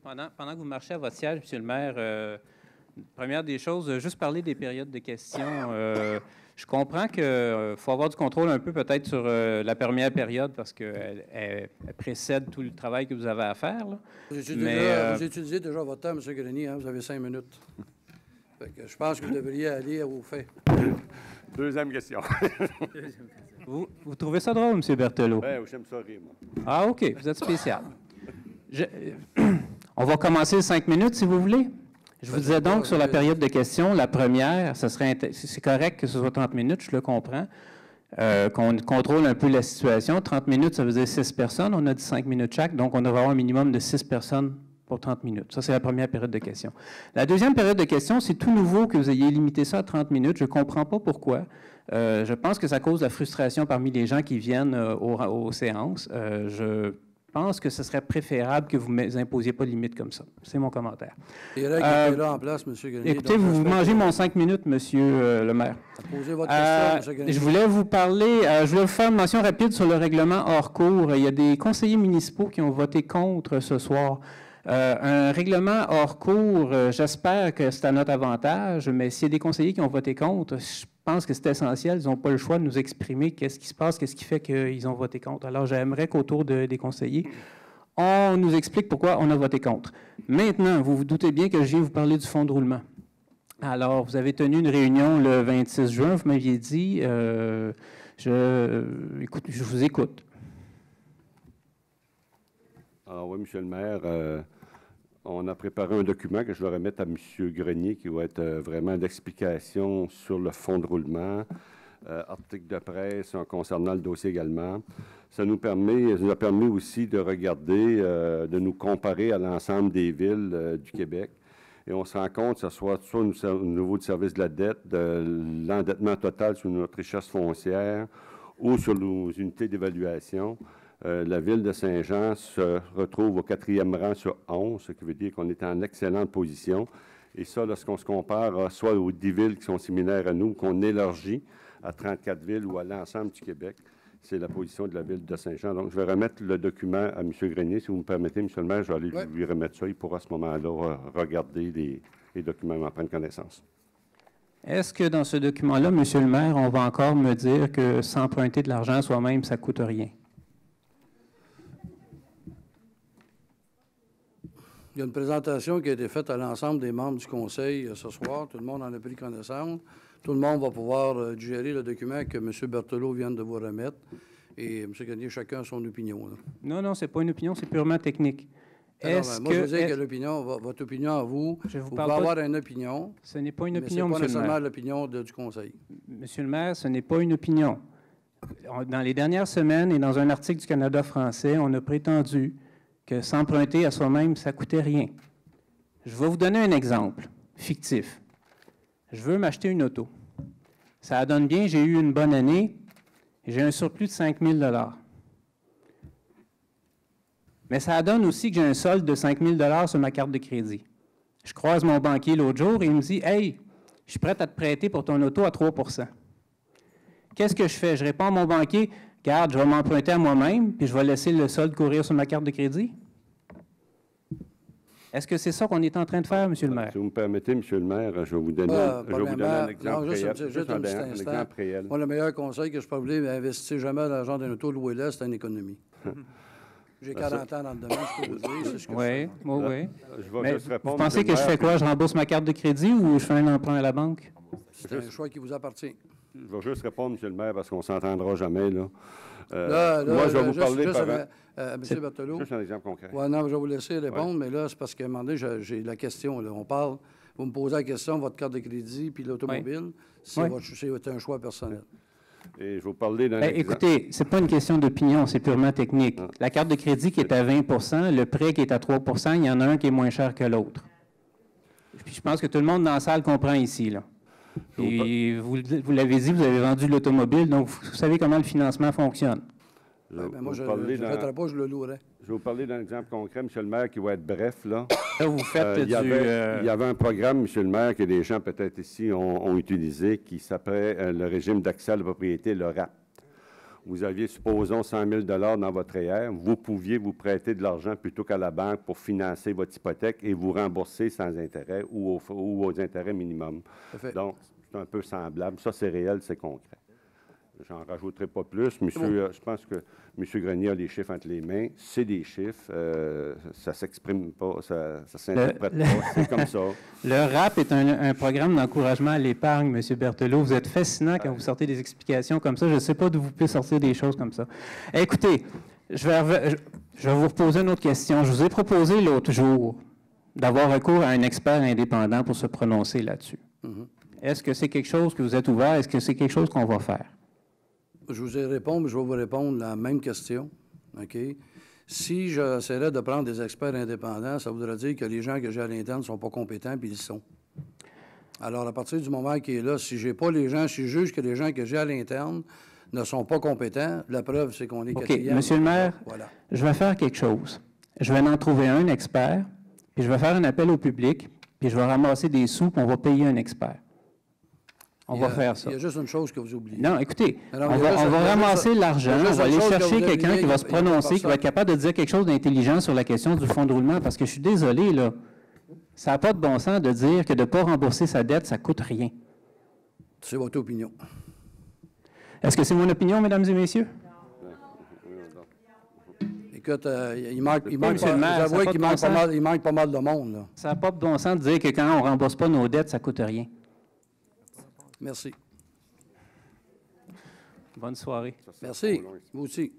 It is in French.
Pendant que vous marchez à votre siège, Monsieur le maire, première des choses, juste parler des périodes de questions. Je comprends qu'il faut avoir du contrôle un peu peut-être sur la première période parce qu'elle précède tout le travail que vous avez à faire. Là. Vous utilisez déjà votre temps, M. Grenier. Hein? Vous avez 5 minutes. Fait que je pense que vous devriez aller au fait. Deuxième question. Vous trouvez ça drôle, M. Berthelot? Oui, j'aime ça rire, moi. Ah, OK. Vous êtes spécial. On va commencer 5 minutes, si vous voulez. Je vous disais donc sur la période de questions, la première, c'est correct que ce soit 30 minutes, je le comprends, qu'on contrôle un peu la situation. 30 minutes, ça veut dire 6 personnes. On a dit 5 minutes chaque, donc on devrait avoir un minimum de 6 personnes pour 30 minutes. Ça, c'est la première période de questions. La deuxième période de questions, c'est tout nouveau que vous ayez limité ça à 30 minutes. Je ne comprends pas pourquoi. Je pense que ça cause la frustration parmi les gens qui viennent aux séances. Je pense que ce serait préférable que vous ne imposiez pas de limite comme ça. C'est mon commentaire. Les règles étaient là en place, M. Grenier. Écoutez, vous mangez mon 5 minutes, M. le maire. Posez votre question, M. Grenier. Je voulais vous parler, je voulais vous faire une mention rapide sur le règlement hors cours. Il y a des conseillers municipaux qui ont voté contre ce soir. Un règlement hors cours, j'espère que c'est à notre avantage, mais s'il y a des conseillers qui ont voté contre, je pense que c'est essentiel. Ils n'ont pas le choix de nous exprimer qu'est-ce qui se passe, qu'est-ce qui fait qu'ils ont voté contre. Alors, j'aimerais qu'autour des conseillers, on nous explique pourquoi on a voté contre. Maintenant, vous vous doutez bien que je viens vous parler du fonds de roulement. Alors, vous avez tenu une réunion le 26 juin, vous m'aviez dit. Je vous écoute. Alors oui, M. le maire, on a préparé un document que je vais remettre à M. Grenier qui va être vraiment l'explication sur le fonds de roulement, article de presse concernant le dossier également. Ça nous a permis aussi de regarder, de nous comparer à l'ensemble des villes du Québec. Et on se rend compte que ce soit au niveau du service de la dette, de l'endettement total sur notre richesse foncière ou sur nos unités d'évaluation. La ville de Saint-Jean se retrouve au 4e rang sur 11, ce qui veut dire qu'on est en excellente position. Et ça, lorsqu'on se compare soit aux 10 villes qui sont similaires à nous, qu'on élargit à 34 villes ou à l'ensemble du Québec, c'est la position de la ville de Saint-Jean. Donc, je vais remettre le document à M. Grenier. Si vous me permettez, M. le maire, je vais aller lui remettre ça. Il pourra à ce moment-là regarder les documents et en prendre connaissance. Est-ce que dans ce document-là, M. le maire, on va encore me dire que s'emprunter de l'argent soi-même, ça ne coûte rien? Il y a une présentation qui a été faite à l'ensemble des membres du Conseil ce soir. Tout le monde en a pris connaissance. Tout le monde va pouvoir digérer le document que M. Berthelot vient de vous remettre. Et M. Grenier, chacun a son opinion. Là. Non, ce n'est pas une opinion, c'est purement technique. Moi, je veux dire que l'opinion, votre opinion à vous, vous pouvez avoir une opinion. Ce n'est pas une opinion, mais ce n'est pas nécessairement nécessairement l'opinion du Conseil. Monsieur le maire, ce n'est pas une opinion. Dans les dernières semaines et dans un article du Canada français, on a prétendu que s'emprunter à soi-même, ça ne coûtait rien. Je vais vous donner un exemple fictif. Je veux m'acheter une auto. Ça donne bien, j'ai eu une bonne année, et j'ai un surplus de 5 000 $. Mais ça donne aussi que j'ai un solde de 5 000 $ sur ma carte de crédit. Je croise mon banquier l'autre jour et il me dit « Hey, je suis prêt à te prêter pour ton auto à 3 %. Qu'est-ce que je fais? Je réponds à mon banquier « Regarde, je vais m'emprunter à moi-même, puis je vais laisser le solde courir sur ma carte de crédit. » Est-ce que c'est ça qu'on est en train de faire, M. le maire? Si vous me permettez, M. le maire, je vais vous donner un exemple réel. Moi, le meilleur conseil que je peux vous donner, investissez jamais l'argent d'un auto, louez-le, c'est une économie. J'ai 40 ans dans le domaine, je peux vous dire. C'est ce que oui. Vous pensez que je fais quoi? Je rembourse ma carte de crédit ou je fais un emprunt à la banque? C'est un choix qui vous appartient. Je vais juste répondre, M. le maire, parce qu'on ne s'entendra jamais. Moi, je vais vous parler M. Berthelot. Juste un exemple concret. Oui, non, je vais vous laisser répondre, mais là, c'est parce qu'à un moment donné, j'ai la question. Là. On parle, vous me posez la question, votre carte de crédit puis l'automobile, c'est un choix personnel. Et je vais vous parler d'un exemple. Écoutez, ce n'est pas une question d'opinion, c'est purement technique. La carte de crédit qui est à 20 %, le prêt qui est à 3 %, il y en a un qui est moins cher que l'autre. Puis je pense que tout le monde dans la salle comprend ici, là. Et vous l'avez dit, vous avez vendu l'automobile, donc vous savez comment le financement fonctionne. Moi, je ne jetterai pas, je le louerai. Je vais vous parler d'un exemple concret, M. le maire, qui va être bref. Là, vous faites il y avait un programme, M. le maire, que les gens peut-être ici ont utilisé, qui s'appelait le régime d'accès à la propriété, le RAP. vous aviez, supposons, 100 000 dans votre REER, vous pouviez vous prêter de l'argent plutôt qu'à la banque pour financer votre hypothèque et vous rembourser sans intérêt ou aux intérêts minimum. Donc, c'est un peu semblable. Ça, c'est réel, c'est concret. J'en rajouterai pas plus. Monsieur, je pense que M. Grenier a les chiffres entre les mains. C'est des chiffres. Ça ne s'exprime pas, ça ne s'interprète pas. C'est comme ça. Le RAP est un programme d'encouragement à l'épargne, M. Berthelot. Vous êtes fascinant quand vous sortez des explications comme ça. Je ne sais pas d'où vous pouvez sortir des choses comme ça. Écoutez, je vais vous reposer une autre question. Je vous ai proposé l'autre jour d'avoir recours à un expert indépendant pour se prononcer là-dessus. Est-ce que c'est quelque chose que vous êtes ouvert? Est-ce que c'est quelque chose qu'on va faire? Je vous ai répondu, je vais vous répondre la même question. OK? Si j'essaierais de prendre des experts indépendants, ça voudrait dire que les gens que j'ai à l'interne ne sont pas compétents, puis ils le sont. Alors, à partir du moment qui est là, si je juge que les gens que j'ai à l'interne ne sont pas compétents, la preuve, c'est qu'on est quatrième. Monsieur le maire, voilà. Je vais faire quelque chose. Je vais en trouver un expert, puis je vais faire un appel au public, puis je vais ramasser des sous, puis on va payer un expert. On va faire ça. Il y a juste une chose que vous oubliez. Non, écoutez, on va ramasser l'argent, on va aller chercher quelqu'un qui va se prononcer, qui va être capable de dire quelque chose d'intelligent sur la question du fonds de roulement, parce que je suis désolé, là, ça n'a pas de bon sens de dire que de ne pas rembourser sa dette, ça ne coûte rien. C'est votre opinion. Est-ce que c'est mon opinion, mesdames et messieurs? Écoute, il manque pas mal de monde, là. Ça n'a pas de bon sens de dire que quand on ne rembourse pas nos dettes, ça ne coûte rien. Merci. Bonne soirée. Merci. Vous aussi.